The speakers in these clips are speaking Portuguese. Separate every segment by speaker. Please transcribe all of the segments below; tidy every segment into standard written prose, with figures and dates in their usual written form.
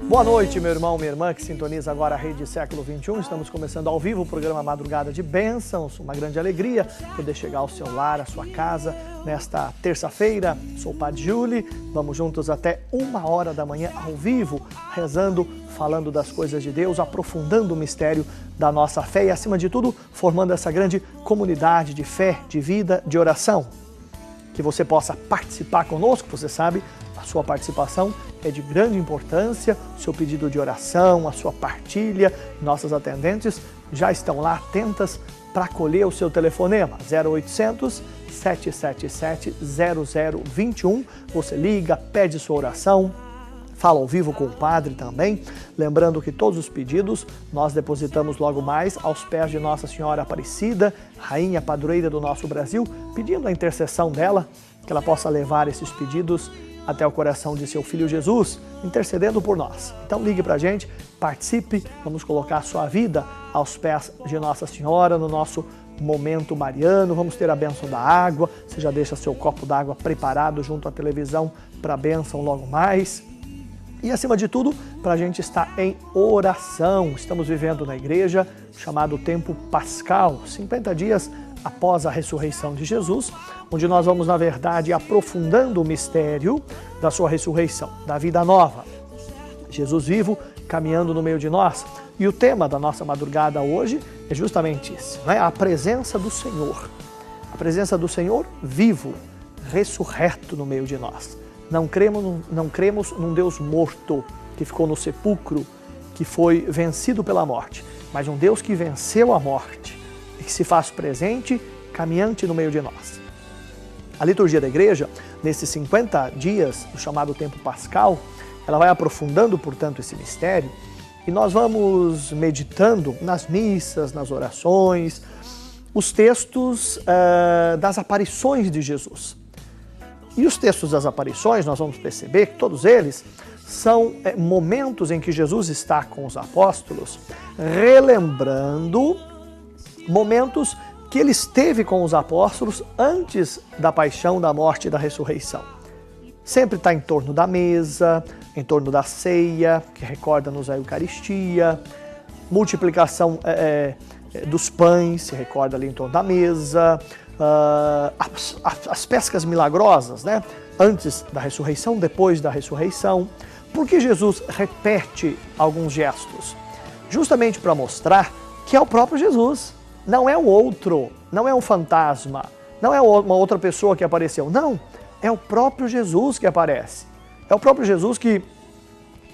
Speaker 1: Boa noite, meu irmão, minha irmã, que sintoniza agora a Rede Século XXI. Estamos começando ao vivo o programa Madrugada de Bênçãos. Uma grande alegria poder chegar ao seu lar, à sua casa, nesta terça-feira. Sou o Padre Júlio. Vamos juntos até 1h da manhã, ao vivo, rezando, falando das coisas de Deus, aprofundando o mistério da nossa fé e, acima de tudo, formando essa grande comunidade de fé, de vida, de oração. Que você possa participar conosco, você sabe, a sua participação é de grande importância, o seu pedido de oração, a sua partilha, nossas atendentes já estão lá atentas para acolher o seu telefonema, 0800 777 0021, você liga, pede sua oração, fala ao vivo com o padre também, lembrando que todos os pedidos nós depositamos logo mais aos pés de Nossa Senhora Aparecida, Rainha Padroeira do nosso Brasil, pedindo a intercessão dela, que ela possa levar esses pedidos até o coração de seu Filho Jesus, intercedendo por nós. Então ligue pra gente, participe, vamos colocar a sua vida aos pés de Nossa Senhora no nosso momento mariano, vamos ter a bênção da água, você já deixa seu copo d'água preparado junto à televisão para a bênção logo mais. E acima de tudo, para a gente estar em oração. Estamos vivendo na igreja o chamado tempo pascal, 50 dias após a ressurreição de Jesus, onde nós vamos, na verdade, aprofundando o mistério da sua ressurreição, da vida nova. Jesus vivo, caminhando no meio de nós. E o tema da nossa madrugada hoje é justamente isso, né? A presença do Senhor. A presença do Senhor vivo, ressurreto no meio de nós. Não cremos num Deus morto, que ficou no sepulcro, que foi vencido pela morte, mas um Deus que venceu a morte e que se faz presente, caminhante no meio de nós. A liturgia da igreja, nesses 50 dias, o chamado tempo pascal, ela vai aprofundando, portanto, esse mistério e nós vamos meditando nas missas, nas orações, os textos das aparições de Jesus. E os textos das aparições, nós vamos perceber que todos eles são momentos em que Jesus está com os apóstolos, relembrando momentos que ele esteve com os apóstolos antes da paixão, da morte e da ressurreição. Sempre está em torno da mesa, em torno da ceia, que recorda-nos a Eucaristia, multiplicação dos pães, se recorda ali em torno da mesa, as pescas milagrosas, né? Antes da ressurreição, depois da ressurreição. Por que Jesus repete alguns gestos? Justamente para mostrar que é o próprio Jesus, não é um outro, não é um fantasma, não é uma outra pessoa que apareceu, não, é o próprio Jesus que aparece. É o próprio Jesus que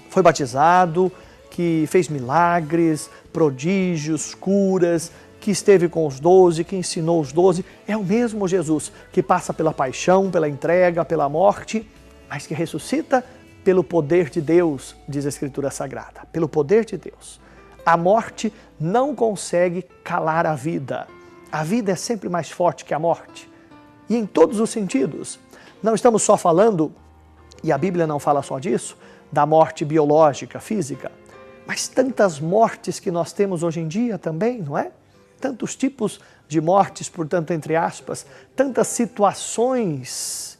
Speaker 1: foi batizado, que fez milagres, prodígios, curas, que esteve com os 12, que ensinou os 12, é o mesmo Jesus que passa pela paixão, pela entrega, pela morte, mas que ressuscita pelo poder de Deus, diz a Escritura Sagrada, pelo poder de Deus. A morte não consegue calar a vida. A vida é sempre mais forte que a morte. E em todos os sentidos. Não estamos só falando, e a Bíblia não fala só disso, da morte biológica, física, mas tantas mortes que nós temos hoje em dia também, não é? Tantos tipos de mortes, portanto, entre aspas, tantas situações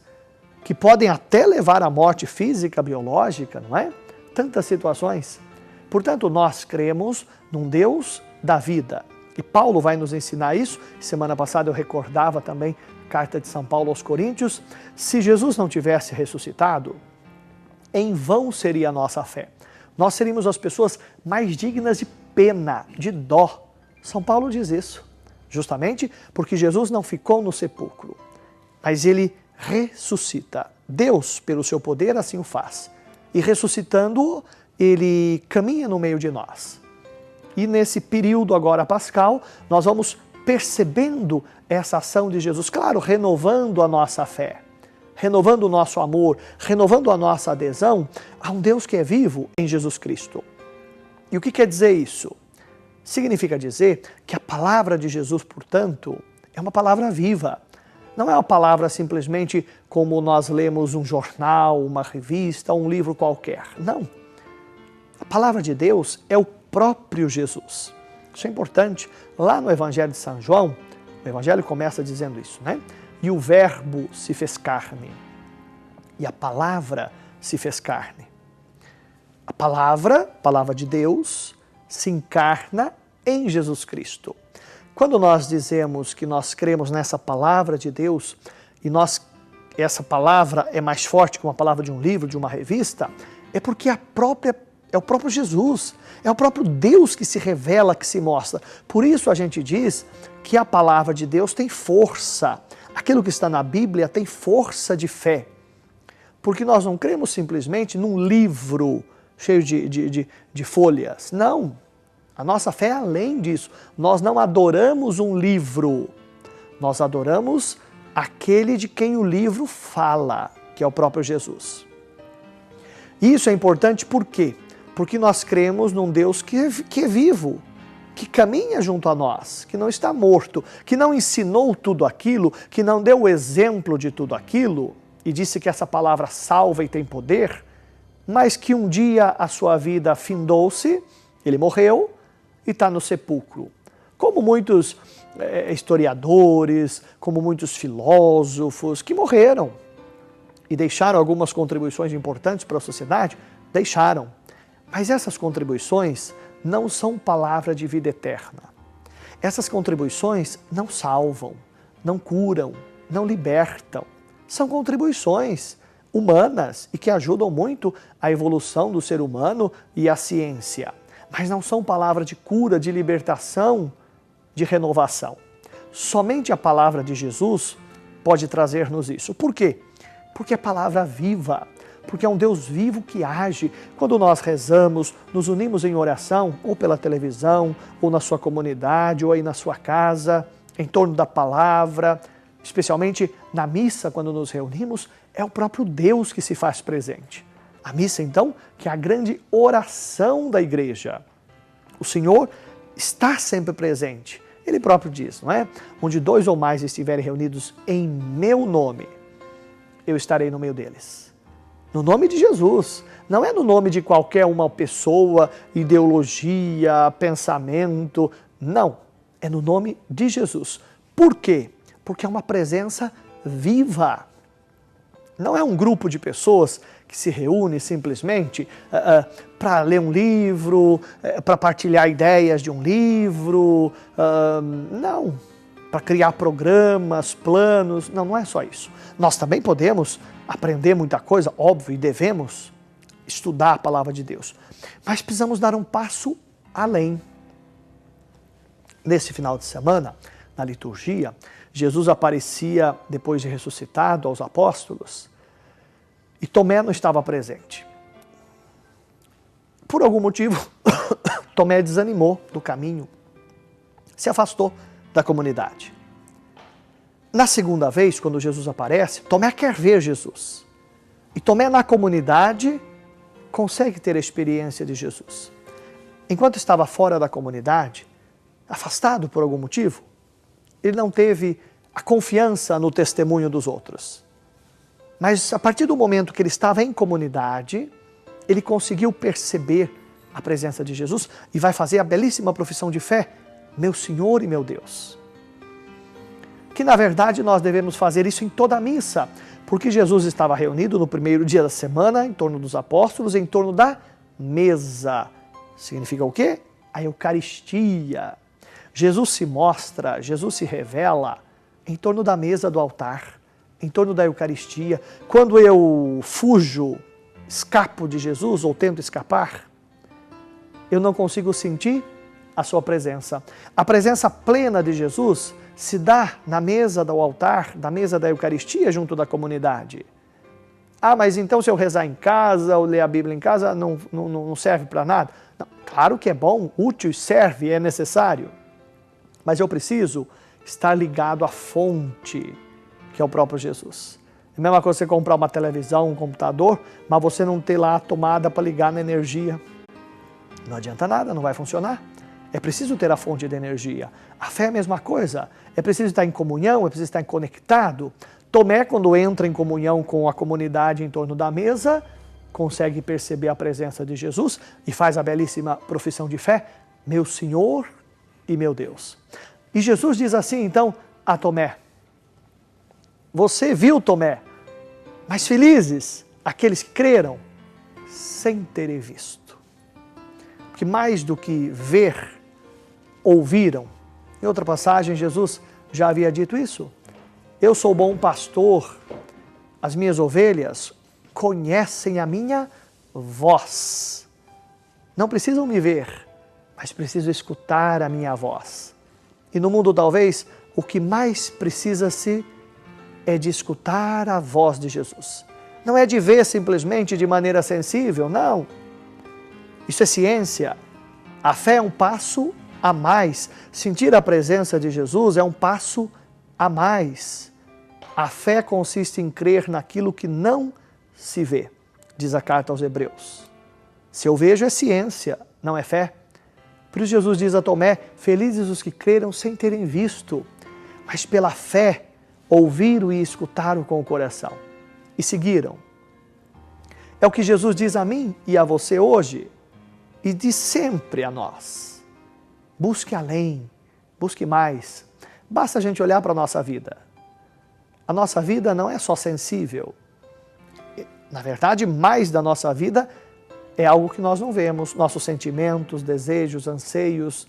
Speaker 1: que podem até levar à morte física, biológica, não é? Tantas situações. Portanto, nós cremos num Deus da vida. E Paulo vai nos ensinar isso. Semana passada eu recordava também a carta de São Paulo aos Coríntios. Se Jesus não tivesse ressuscitado, em vão seria a nossa fé. Nós seríamos as pessoas mais dignas de pena, de dó. São Paulo diz isso, justamente porque Jesus não ficou no sepulcro, mas ele ressuscita. Deus, pelo seu poder, assim o faz. E ressuscitando-o, ele caminha no meio de nós. E nesse período agora pascal, nós vamos percebendo essa ação de Jesus, claro, renovando a nossa fé, renovando o nosso amor, renovando a nossa adesão a um Deus que é vivo em Jesus Cristo. E o que quer dizer isso? Significa dizer que a palavra de Jesus, portanto, é uma palavra viva. Não é uma palavra simplesmente como nós lemos um jornal, uma revista, um livro qualquer. Não. A palavra de Deus é o próprio Jesus. Isso é importante. Lá no Evangelho de São João, o Evangelho começa dizendo isso, né? E o verbo se fez carne. E a palavra se fez carne. A palavra de Deus, se encarna em Jesus Cristo. Quando nós dizemos que nós cremos nessa palavra de Deus, e essa palavra é mais forte que uma palavra de um livro, de uma revista, é porque é o próprio Jesus, é o próprio Deus que se revela, que se mostra. Por isso a gente diz que a palavra de Deus tem força. Aquilo que está na Bíblia tem força de fé. Porque nós não cremos simplesmente num livro cheio de folhas. Não. A nossa fé é além disso. Nós não adoramos um livro. Nós adoramos aquele de quem o livro fala, que é o próprio Jesus. E isso é importante por quê? Porque nós cremos num Deus que é vivo, que caminha junto a nós, que não está morto, que não ensinou tudo aquilo, que não deu o exemplo de tudo aquilo e disse que essa palavra salva e tem poder, mas que um dia a sua vida findou-se, ele morreu e está no sepulcro. Como muitos historiadores, como muitos filósofos que morreram e deixaram algumas contribuições importantes para a sociedade, deixaram. Mas essas contribuições não são palavra de vida eterna. Essas contribuições não salvam, não curam, não libertam. São contribuições humanas e que ajudam muito a evolução do ser humano e a ciência. Mas não são palavra de cura, de libertação, de renovação. Somente a palavra de Jesus pode trazer-nos isso. Por quê? Porque é palavra viva. Porque é um Deus vivo que age. Quando nós rezamos, nos unimos em oração, ou pela televisão, ou na sua comunidade, ou aí na sua casa, em torno da palavra, especialmente na missa, quando nos reunimos, é o próprio Deus que se faz presente. A missa, então, que é a grande oração da igreja. O Senhor está sempre presente. Ele próprio diz, não é? Onde 2 ou mais estiverem reunidos em meu nome, eu estarei no meio deles. No nome de Jesus, não é no nome de qualquer uma pessoa, ideologia, pensamento, não. É no nome de Jesus. Por quê? Porque é uma presença viva. Não é um grupo de pessoas que se reúne simplesmente para ler um livro, para partilhar ideias de um livro, não. Para criar programas, planos, não é só isso. Nós também podemos aprender muita coisa, óbvio, e devemos estudar a palavra de Deus. Mas precisamos dar um passo além. Nesse final de semana, na liturgia, Jesus aparecia, depois de ressuscitado, aos apóstolos, e Tomé não estava presente. Por algum motivo, Tomé desanimou do caminho, se afastou da comunidade. Na segunda vez, quando Jesus aparece, Tomé quer ver Jesus. E Tomé, na comunidade, consegue ter a experiência de Jesus. Enquanto estava fora da comunidade, afastado por algum motivo, ele não teve a confiança no testemunho dos outros. Mas a partir do momento que ele estava em comunidade, ele conseguiu perceber a presença de Jesus e vai fazer a belíssima profissão de fé, meu Senhor e meu Deus. Que na verdade nós devemos fazer isso em toda a missa, porque Jesus estava reunido no primeiro dia da semana, em torno dos apóstolos, em torno da mesa. Significa o quê? A Eucaristia. Jesus se mostra, Jesus se revela em torno da mesa do altar, em torno da Eucaristia. Quando eu fujo, escapo de Jesus ou tento escapar, eu não consigo sentir a sua presença. A presença plena de Jesus se dá na mesa do altar, na mesa da Eucaristia, junto da comunidade. Ah, mas então se eu rezar em casa ou ler a Bíblia em casa, não serve para nada? Não, claro que é bom, útil, serve, é necessário. Mas eu preciso estar ligado à fonte, que é o próprio Jesus. É a mesma coisa você comprar uma televisão, um computador, mas você não ter lá a tomada para ligar na energia. Não adianta nada, não vai funcionar. É preciso ter a fonte de energia. A fé é a mesma coisa. É preciso estar em comunhão, é preciso estar conectado. Tomé, quando entra em comunhão com a comunidade em torno da mesa, consegue perceber a presença de Jesus e faz a belíssima profissão de fé, meu Senhor e meu Deus. E Jesus diz assim, então, a Tomé, você viu, Tomé, mas felizes aqueles que creram sem terem visto. Porque mais do que ver, ouviram. Em outra passagem, Jesus já havia dito isso. Eu sou bom pastor, as minhas ovelhas conhecem a minha voz. Não precisam me ver, mas precisam escutar a minha voz. E no mundo, talvez, o que mais precisa-se é de escutar a voz de Jesus. Não é de ver simplesmente de maneira sensível, não. Isso é ciência. A fé é um passo a mais. Sentir a presença de Jesus é um passo a mais. A fé consiste em crer naquilo que não se vê, diz a carta aos Hebreus. Se eu vejo é ciência, não é fé. Por isso Jesus diz a Tomé, felizes os que creram sem terem visto, mas pela fé ouviram e escutaram com o coração e seguiram. É o que Jesus diz a mim e a você hoje e diz sempre a nós. Busque além, busque mais. Basta a gente olhar para a nossa vida. A nossa vida não é só sensível. Na verdade, mais da nossa vida é algo que nós não vemos. Nossos sentimentos, desejos, anseios,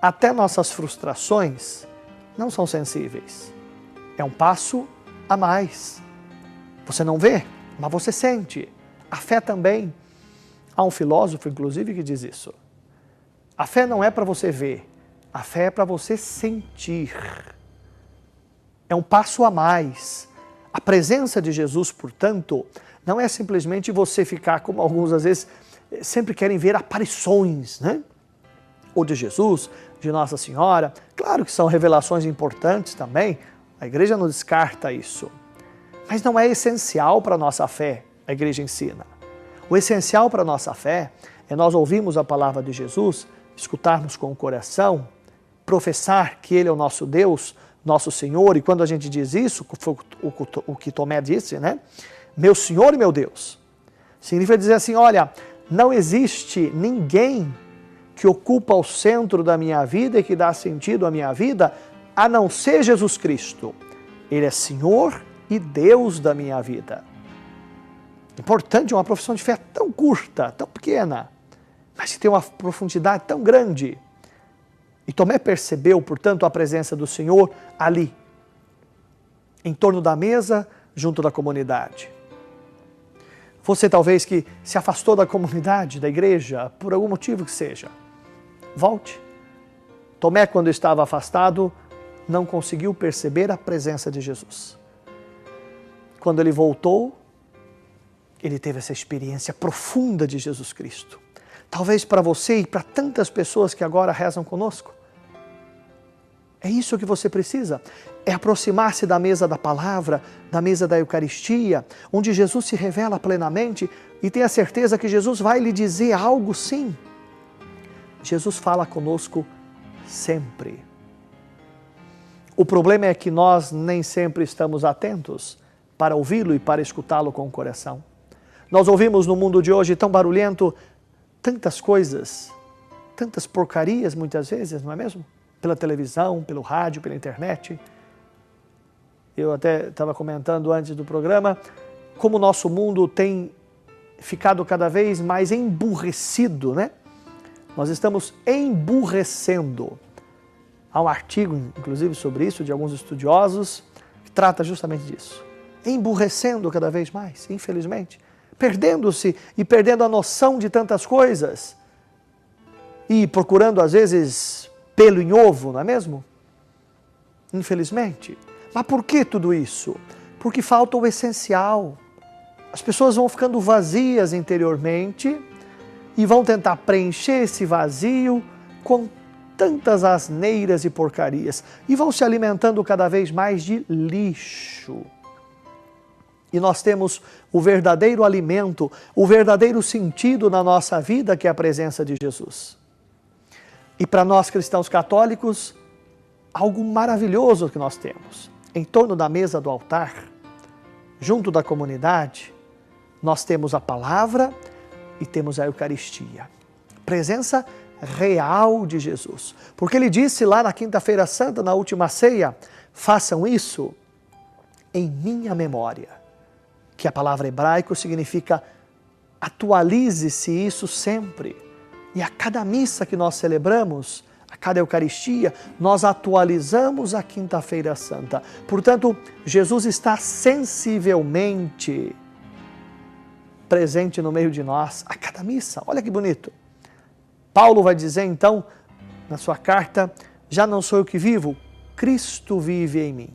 Speaker 1: até nossas frustrações não são sensíveis. É um passo a mais. Você não vê, mas você sente. A fé também. Há um filósofo, inclusive, que diz isso. A fé não é para você ver, a fé é para você sentir. É um passo a mais. A presença de Jesus, portanto, não é simplesmente você ficar, como alguns às vezes sempre querem ver aparições, né? Ou de Jesus, de Nossa Senhora. Claro que são revelações importantes também, a igreja não descarta isso. Mas não é essencial para a nossa fé, a igreja ensina. O essencial para a nossa fé é nós ouvirmos a palavra de Jesus, escutarmos com o coração, professar que Ele é o nosso Deus, nosso Senhor, e quando a gente diz isso, foi o que Tomé disse, né? Meu Senhor e meu Deus. Significa dizer assim, olha, não existe ninguém que ocupa o centro da minha vida e que dá sentido à minha vida, a não ser Jesus Cristo. Ele é Senhor e Deus da minha vida. Importante, uma profissão de fé tão curta, tão pequena, mas que tem uma profundidade tão grande. E Tomé percebeu, portanto, a presença do Senhor ali, em torno da mesa, junto da comunidade. Você talvez que se afastou da comunidade, da igreja, por algum motivo que seja, volte. Tomé, quando estava afastado, não conseguiu perceber a presença de Jesus. Quando ele voltou, ele teve essa experiência profunda de Jesus Cristo. Talvez para você e para tantas pessoas que agora rezam conosco. É isso que você precisa, é aproximar-se da mesa da palavra, da mesa da Eucaristia, onde Jesus se revela plenamente e tenha certeza que Jesus vai lhe dizer algo sim. Jesus fala conosco sempre. O problema é que nós nem sempre estamos atentos para ouvi-lo e para escutá-lo com o coração. Nós ouvimos no mundo de hoje tão barulhento tantas coisas, tantas porcarias muitas vezes, não é mesmo? Pela televisão, pelo rádio, pela internet. Eu até estava comentando antes do programa como o nosso mundo tem ficado cada vez mais emburrecido, né? Nós estamos emburrecendo. Há um artigo, inclusive, sobre isso, de alguns estudiosos, que trata justamente disso. Emburrecendo cada vez mais, infelizmente. Perdendo-se e perdendo a noção de tantas coisas. E procurando, às vezes, pelo em ovo, não é mesmo? Infelizmente. Mas por que tudo isso? Porque falta o essencial. As pessoas vão ficando vazias interiormente e vão tentar preencher esse vazio com tantas asneiras e porcarias. E vão se alimentando cada vez mais de lixo. E nós temos o verdadeiro alimento, o verdadeiro sentido na nossa vida, que é a presença de Jesus. E para nós cristãos católicos, algo maravilhoso que nós temos. Em torno da mesa do altar, junto da comunidade, nós temos a palavra e temos a Eucaristia. Presença real de Jesus. Porque ele disse lá na Quinta-feira Santa, na última ceia, façam isso em minha memória. Que a palavra hebraico significa Atualize-se isso sempre. E a cada missa que nós celebramos, a cada Eucaristia, nós atualizamos a Quinta-feira Santa. Portanto, Jesus está sensivelmente presente no meio de nós, a cada missa. Olha que bonito. Paulo vai dizer então, na sua carta, já não sou eu que vivo, Cristo vive em mim.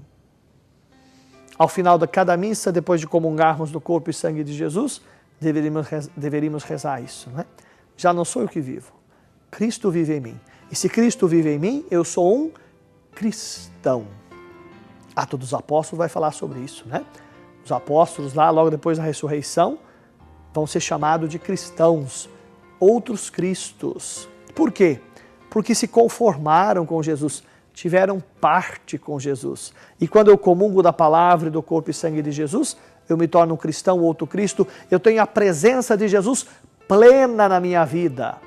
Speaker 1: Ao final de cada missa, depois de comungarmos do corpo e sangue de Jesus, deveríamos rezar isso, né? Já não sou eu que vivo, Cristo vive em mim. E se Cristo vive em mim, eu sou um cristão. Atos dos Apóstolos vai falar sobre isso, né? Os apóstolos lá, logo depois da ressurreição, vão ser chamados de cristãos, outros cristos. Por quê? Porque se conformaram com Jesus, tiveram parte com Jesus. E quando eu comungo da palavra e do corpo e sangue de Jesus, eu me torno um cristão, outro Cristo, eu tenho a presença de Jesus plena na minha vida,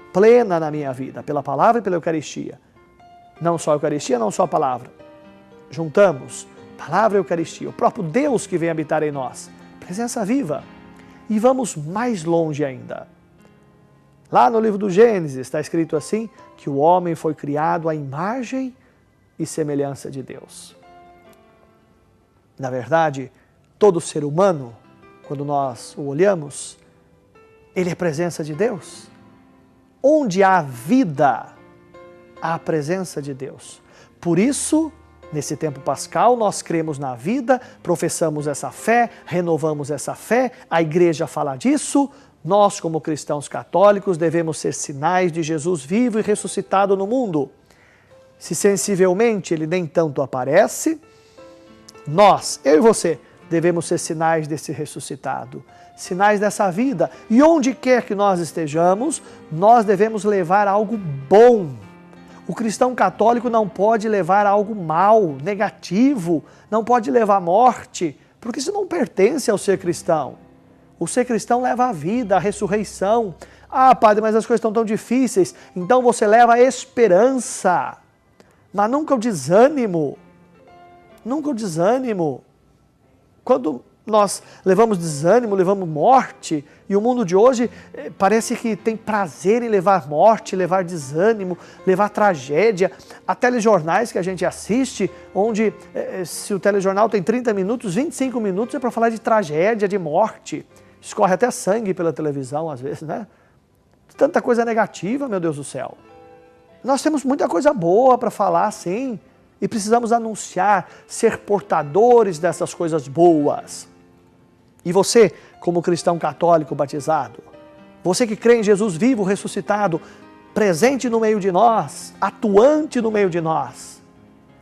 Speaker 1: pela palavra e pela Eucaristia. Não só a Eucaristia, não só a palavra. Juntamos palavra e Eucaristia, o próprio Deus que vem habitar em nós, presença viva. E vamos mais longe ainda. Lá no livro do Gênesis está escrito assim, que o homem foi criado à imagem e semelhança de Deus. Na verdade, todo ser humano, quando nós o olhamos, ele é presença de Deus. Onde há vida, há a presença de Deus. Por isso, nesse tempo pascal, nós cremos na vida, professamos essa fé, renovamos essa fé, a igreja fala disso. Nós, como cristãos católicos, devemos ser sinais de Jesus vivo e ressuscitado no mundo. Se sensivelmente ele nem tanto aparece, nós, eu e você, devemos ser sinais desse ressuscitado, sinais dessa vida. E onde quer que nós estejamos, nós devemos levar algo bom. O cristão católico não pode levar algo mal, negativo, não pode levar morte, porque isso não pertence ao ser cristão. O ser cristão leva a vida, a ressurreição. Ah, padre, mas as coisas estão tão difíceis. Então você leva a esperança, mas nunca o desânimo. Nunca o desânimo. Quando nós levamos desânimo, levamos morte, e o mundo de hoje parece que tem prazer em levar morte, levar desânimo, levar tragédia. Há telejornais que a gente assiste, onde se o telejornal tem 30 minutos, 25 minutos é para falar de tragédia, de morte. Escorre até sangue pela televisão às vezes, né? Tanta coisa negativa, meu Deus do céu. Nós temos muita coisa boa para falar, sim, e precisamos anunciar, ser portadores dessas coisas boas. E você, como cristão católico batizado, você que crê em Jesus vivo, ressuscitado, presente no meio de nós, atuante no meio de nós,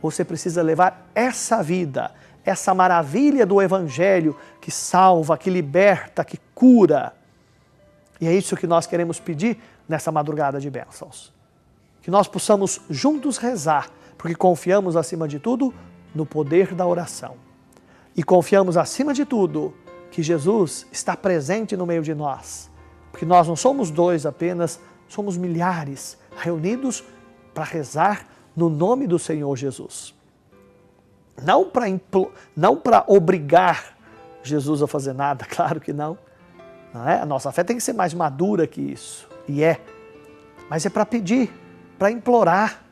Speaker 1: você precisa levar essa vida, essa maravilha do Evangelho que salva, que liberta, que cura. E é isso que nós queremos pedir nessa madrugada de bênçãos. Que nós possamos juntos rezar, porque confiamos acima de tudo no poder da oração. E confiamos acima de tudo que Jesus está presente no meio de nós. Porque nós não somos dois apenas, somos milhares reunidos para rezar no nome do Senhor Jesus. Não para obrigar Jesus a fazer nada, claro que não. Não é? A nossa fé tem que ser mais madura que isso, e é. Mas é para pedir, para implorar.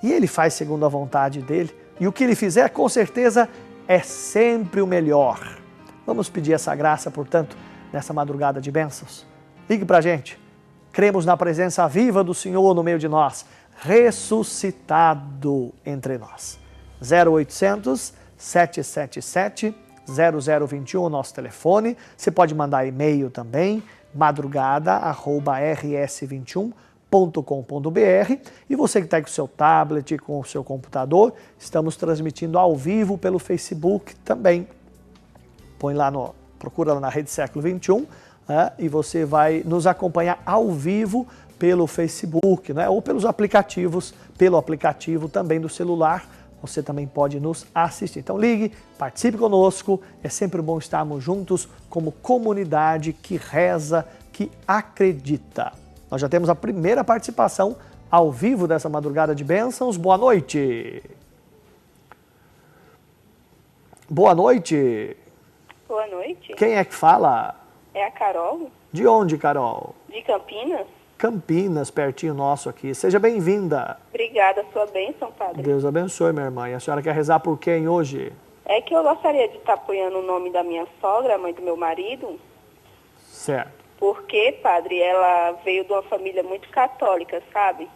Speaker 1: E Ele faz segundo a vontade dEle. E o que Ele fizer, com certeza, é sempre o melhor. Vamos pedir essa graça, portanto, nessa madrugada de bênçãos. Ligue para a gente. Cremos na presença viva do Senhor no meio de nós, ressuscitado entre nós. 0800 777 0021, o nosso telefone. Você pode mandar e-mail também, madrugada@rs21.com.br. E você que está com o seu tablet, com o seu computador, estamos transmitindo ao vivo pelo Facebook também. Procura lá na Rede Século XXI, né, e você vai nos acompanhar ao vivo pelo Facebook, né, ou pelos aplicativos, pelo aplicativo também do celular. Você também pode nos assistir. Então ligue, participe conosco, é sempre bom estarmos juntos como comunidade que reza, que acredita. Nós já temos a primeira participação ao vivo dessa madrugada de bênçãos. Boa noite! Boa noite!
Speaker 2: Boa noite.
Speaker 1: Quem é que fala?
Speaker 2: É a Carol.
Speaker 1: De onde, Carol?
Speaker 2: De Campinas.
Speaker 1: Campinas, pertinho nosso aqui. Seja bem-vinda.
Speaker 2: Obrigada, sua bênção, padre.
Speaker 1: Deus abençoe, minha irmã. E a senhora quer rezar por quem hoje?
Speaker 2: É que eu gostaria de estar apoiando o nome da minha sogra, a mãe do meu marido.
Speaker 1: Certo.
Speaker 2: Porque, padre, ela veio de uma família muito católica, sabe?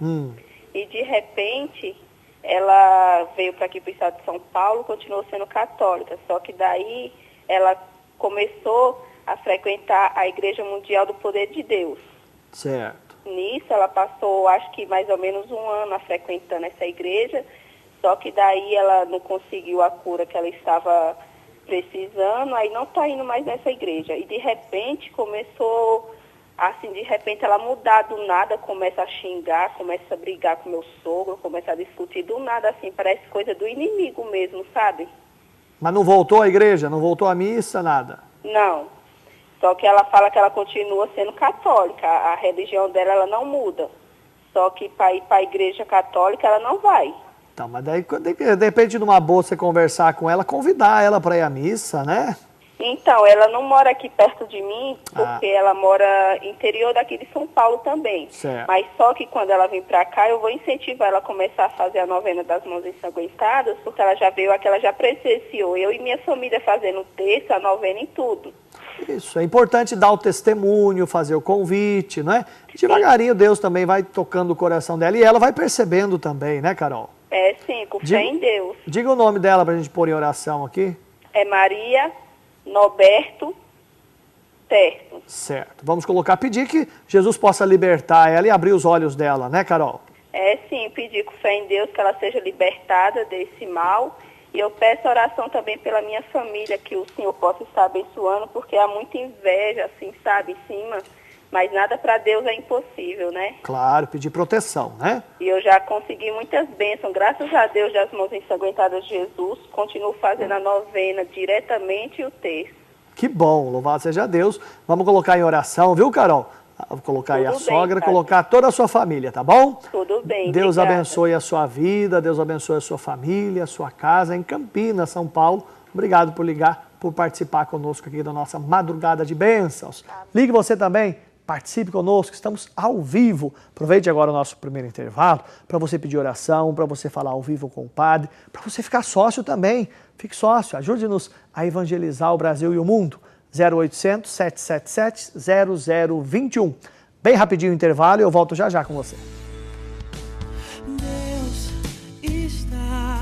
Speaker 2: E de repente, ela veio para aqui para o estado de São Paulo, continuou sendo católica. Só que daí ela começou a frequentar a Igreja Mundial do Poder de Deus.
Speaker 1: Certo.
Speaker 2: Nisso, ela passou, acho que mais ou menos um ano frequentando essa igreja, só que daí ela não conseguiu a cura que ela estava precisando, aí não está indo mais nessa igreja. E de repente começou, assim, de repente ela mudar do nada, começa a xingar, começa a brigar com meu sogro, começa a discutir do nada, assim, parece coisa do inimigo mesmo, sabe?
Speaker 1: Mas não voltou à igreja? Não voltou à missa, nada?
Speaker 2: Não. Só que ela fala que ela continua sendo católica, a religião dela ela não muda. Só que para ir para a igreja católica ela não vai.
Speaker 1: Então, mas daí, de repente, numa boa, você conversar com ela, convidar ela para ir à missa, né?
Speaker 2: Então, ela não mora aqui perto de mim, porque ela mora interior daqui de São Paulo também.
Speaker 1: Certo.
Speaker 2: Mas só que quando ela vir para cá, eu vou incentivar ela a começar a fazer a novena das mãos ensanguentadas, porque ela já veio aqui, ela já presenciou eu e minha família fazendo o texto, a novena e tudo.
Speaker 1: Isso, é importante dar o testemunho, fazer o convite, não é? Devagarinho Deus também vai tocando o coração dela e ela vai percebendo também, né, Carol?
Speaker 2: É, sim, com fé em Deus.
Speaker 1: Diga o nome dela para a gente pôr em oração aqui.
Speaker 2: É Maria Noberto Terto.
Speaker 1: Certo. Vamos pedir que Jesus possa libertar ela e abrir os olhos dela, né, Carol?
Speaker 2: É, sim, pedir com fé em Deus que ela seja libertada desse mal. E eu peço oração também pela minha família, que o Senhor possa estar abençoando, porque há muita inveja, assim, sabe, em cima. Mas nada para Deus é impossível, né?
Speaker 1: Claro, pedir proteção, né?
Speaker 2: E eu já consegui muitas bênçãos, graças a Deus, das mãos ensanguentadas de Jesus. Continuo fazendo a novena diretamente e o texto.
Speaker 1: Que bom, louvado seja Deus. Vamos colocar em oração, viu, Carol? Vou colocar aí a sogra, colocar toda a sua família, tá bom?
Speaker 2: Tudo bem,
Speaker 1: Deus
Speaker 2: obrigada.
Speaker 1: abençoe a sua vida, Deus abençoe a sua família, a sua casa em Campinas, São Paulo. Obrigado por ligar, por participar conosco aqui da nossa madrugada de bênçãos. Ligue você também, participe conosco, estamos ao vivo. Aproveite agora o nosso primeiro intervalo para você pedir oração, para você falar ao vivo com o padre, para você ficar sócio também. Fique sócio, ajude-nos a evangelizar o Brasil e o mundo. 0800 777 0021. Bem rapidinho o intervalo e eu volto já já com você.
Speaker 3: Deus está